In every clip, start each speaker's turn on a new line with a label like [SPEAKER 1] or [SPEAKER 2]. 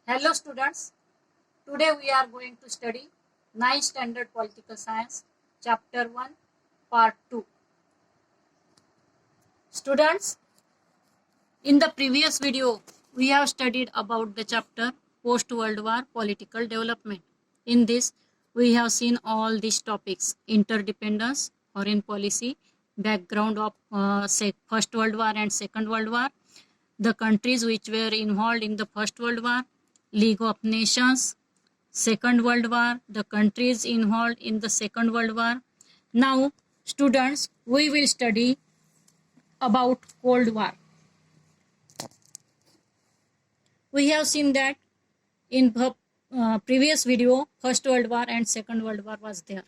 [SPEAKER 1] Hello students, today we are going to study 9th Standard Political Science, Chapter 1, Part 2. Students, in the previous video, we have studied about the chapter Post-World War Political Development. In this, we have seen all these topics: interdependence, foreign policy, background of First World War and Second World War, the countries which were involved in the First World War, League of Nations, Second World War, the countries involved in the Second World War. Now, students, we will study about Cold War. We have seen that in the previous video, First World War and Second World War was there.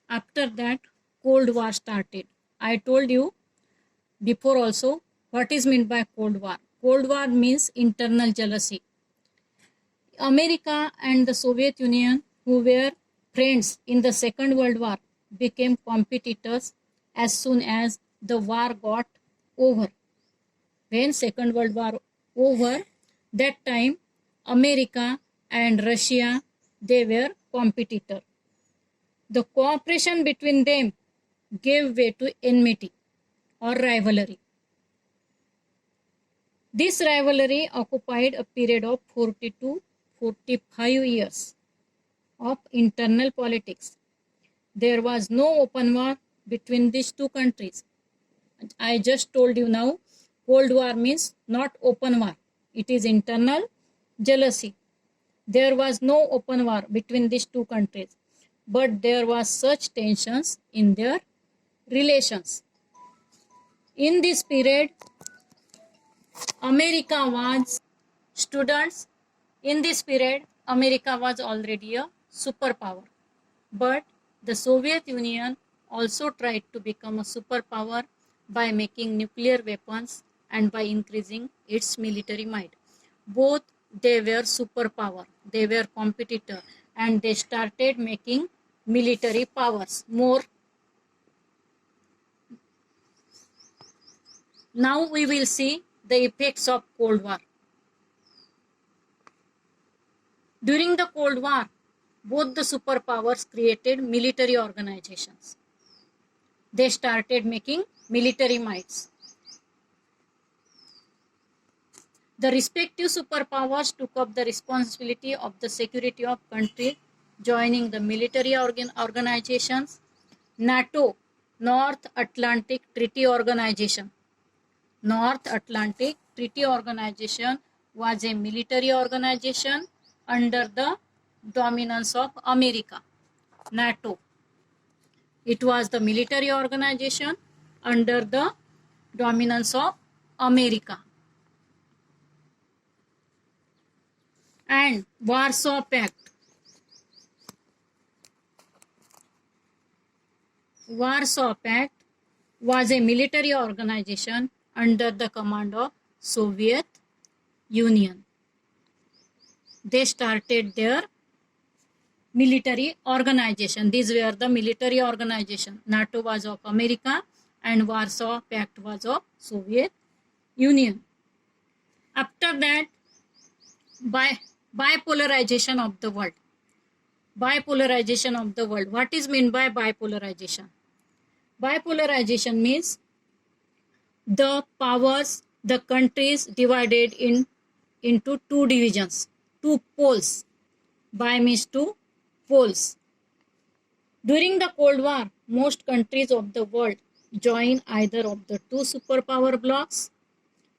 [SPEAKER 1] After that, Cold War started. I told you before also what is meant by Cold War. Cold War means internal jealousy. America and the Soviet Union, who were friends in the Second World War, became competitors as soon as the war got over. When Second World War over, that time America and Russia, they were competitors. The cooperation between them gave way to enmity or rivalry. This rivalry occupied a period of 40 to 45 years of internal politics. There was no open war between these two countries. I just told you now, Cold War means not open war. It is internal jealousy. There was no open war between these two countries, but there was such tensions in their relations. In this period, America was, students, in this period, America was already a superpower. But the Soviet Union also tried to become a superpower by making nuclear weapons and by increasing its military might. Both they were superpower, they were competitor, and they started making military powers more. Now we will see the effects of Cold War. During the Cold War, both the superpowers created military organizations. They started making military mights. The respective superpowers took up the responsibility of the security of country, joining the military organizations. NATO, North Atlantic Treaty Organization. North Atlantic Treaty Organization was a military organization under the dominance of America. NATO. It was the military organization under the dominance of America. And Warsaw Pact. Warsaw Pact was a military organization under the command of Soviet Union. They started their military organization. These were the military organization. NATO was of America and Warsaw Pact was of Soviet Union. After that, bipolarization of the world. Bipolarization of the world. What is meant by bipolarization? Bipolarization means the powers, the countries divided into two divisions, two poles. Bi means two poles. During the Cold War, most countries of the world joined either of the two superpower blocks.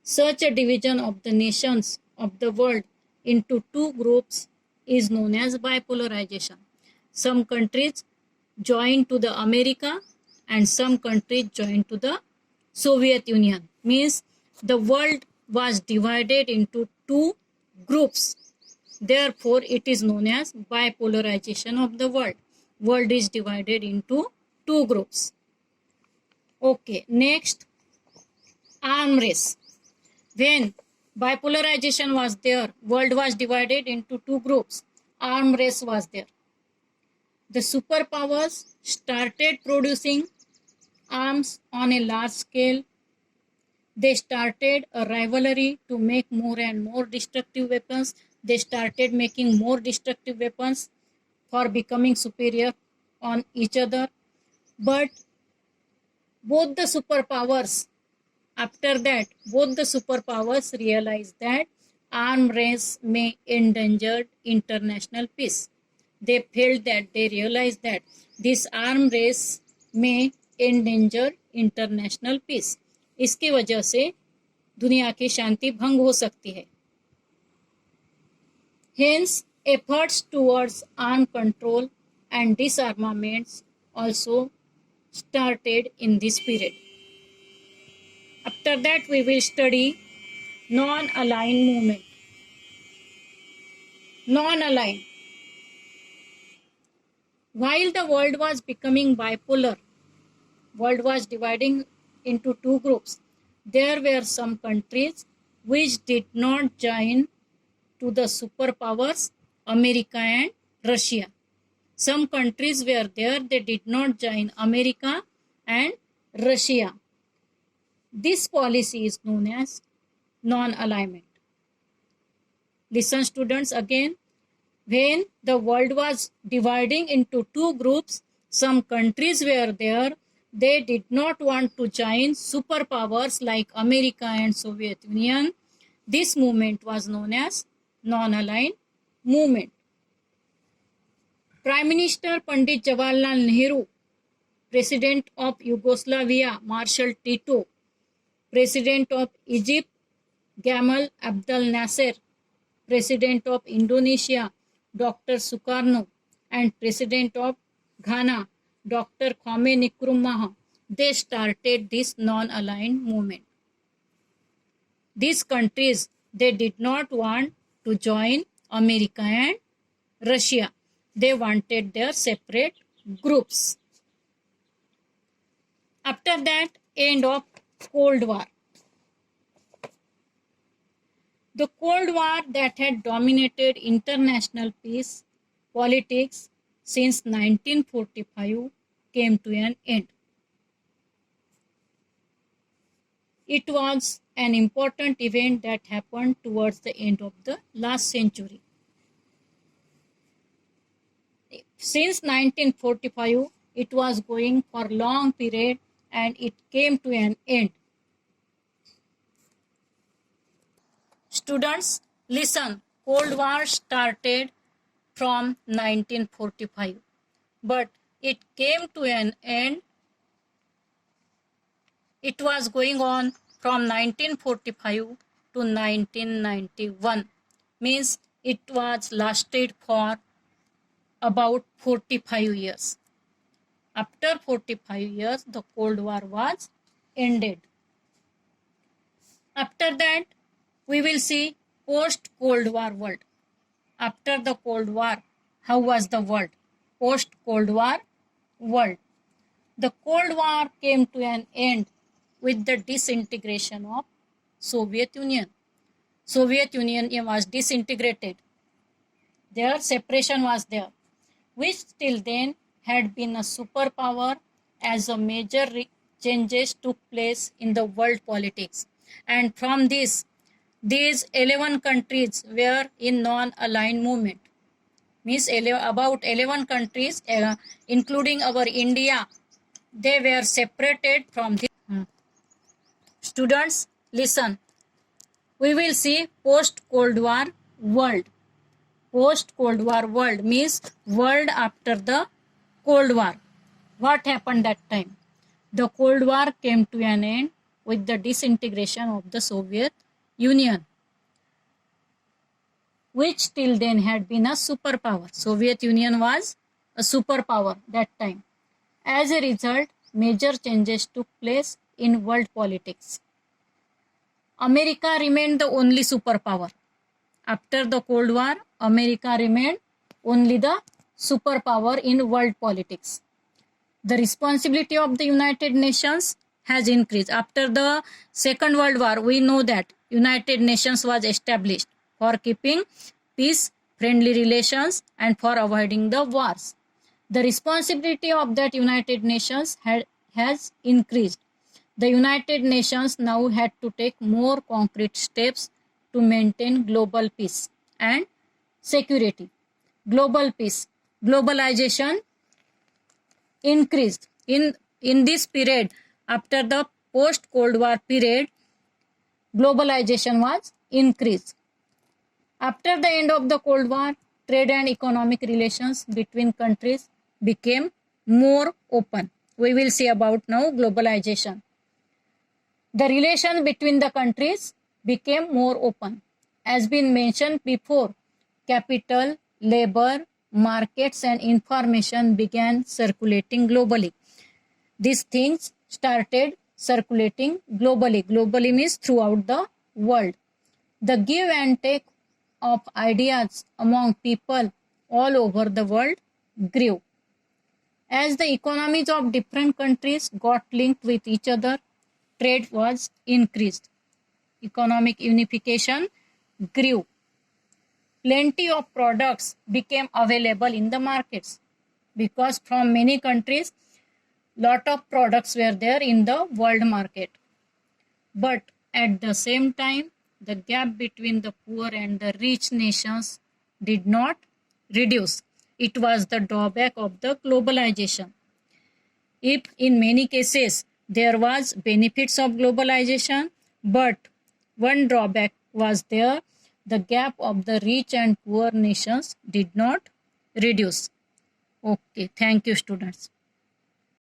[SPEAKER 1] Such a division of the nations of the world into two groups is known as bipolarization. Some countries joined to the America and some countries joined to the Soviet Union. Means the world was divided into two groups. Therefore, it is known as bipolarization of the world. World is divided into two groups. Okay, next, arm race. When bipolarization was there, world was divided into two groups. Arm race was there. The superpowers started producing arms on a large scale. They started a rivalry to make more and more destructive weapons. They started making more destructive weapons for becoming superior on each other. But both the superpowers, after that, both the superpowers realized that arms race may endanger international peace. They felt that, they realized that this arms race may endanger international peace. इसकी वजह से दुनिया की शांति भंग हो सकती है. Hence, efforts towards armed control and disarmaments also started in this period. After that, we will study non-aligned movement. Non-aligned. While the world was becoming bipolar, world was dividing into two groups. There were some countries which did not join to the superpowers, America and Russia. Some countries were there, they did not join America and Russia. This policy is known as non-alignment. Listen students again. When the world was dividing into two groups, some countries were there, they did not want to join superpowers like America and Soviet Union. This movement was known as non-aligned movement. Prime Minister Pandit Jawaharlal Nehru, President of Yugoslavia Marshal Tito, President of Egypt Gamal Abdel Nasser, President of Indonesia Dr. Sukarno, and President of Ghana Dr. Kwame Nkrumah, they started this non-aligned movement. These countries, they did not want to join America and Russia. They wanted their separate groups. After that, end of Cold War. The Cold War that had dominated international peace politics since 1945 came to an end. It was an important event that happened towards the end of the last century. Since 1945, it was going for a long period and it came to an end. Students, listen, Cold War started from 1945, but it came to an end. It was going on from 1945 to 1991, means it was lasted for about 45 years. After 45 years, the Cold War was ended. After that, we will see post-Cold War world. After the Cold War, how was the world? Post-Cold War world. The Cold War came to an end with the disintegration of Soviet Union. Soviet Union was disintegrated. Their separation was there, which till then had been a superpower as a major changes took place in the world politics. And from this, these 11 countries were in non-aligned movement. Means about 11 countries, including our India, they were separated from this. Students, listen. We will see post-Cold War world. Post-Cold War world means world after the Cold War. What happened that time? The Cold War came to an end with the disintegration of the Soviet Union, which till then had been a superpower. Soviet Union was a superpower that time. As a result, major changes took place in world politics. America remained the only superpower. After the Cold War, America remained only the superpower in world politics. The responsibility of the United Nations has increased. After the Second World War, we know that United Nations was established for keeping peace, friendly relations, and for avoiding the wars. The responsibility of that United Nations has increased. The United Nations now had to take more concrete steps to maintain global peace and security. Global peace. Globalization increased. In this period, after the post-Cold War period, globalization was increased. After the end of the Cold War, trade and economic relations between countries became more open. We will see about now globalization. The relations between the countries became more open. As been mentioned before, capital, labor, markets and information began circulating globally. These things started circulating globally. Globally means throughout the world. The give and take of ideas among people all over the world grew. As the economies of different countries got linked with each other, trade was increased. Economic unification grew. Plenty of products became available in the markets because from many countries, lot of products were there in the world market. But at the same time, the gap between the poor and the rich nations did not reduce. It was the drawback of the globalization. If in many cases there was benefits of globalization, but one drawback was there, the gap of the rich and poor nations did not reduce. Okay, thank you students.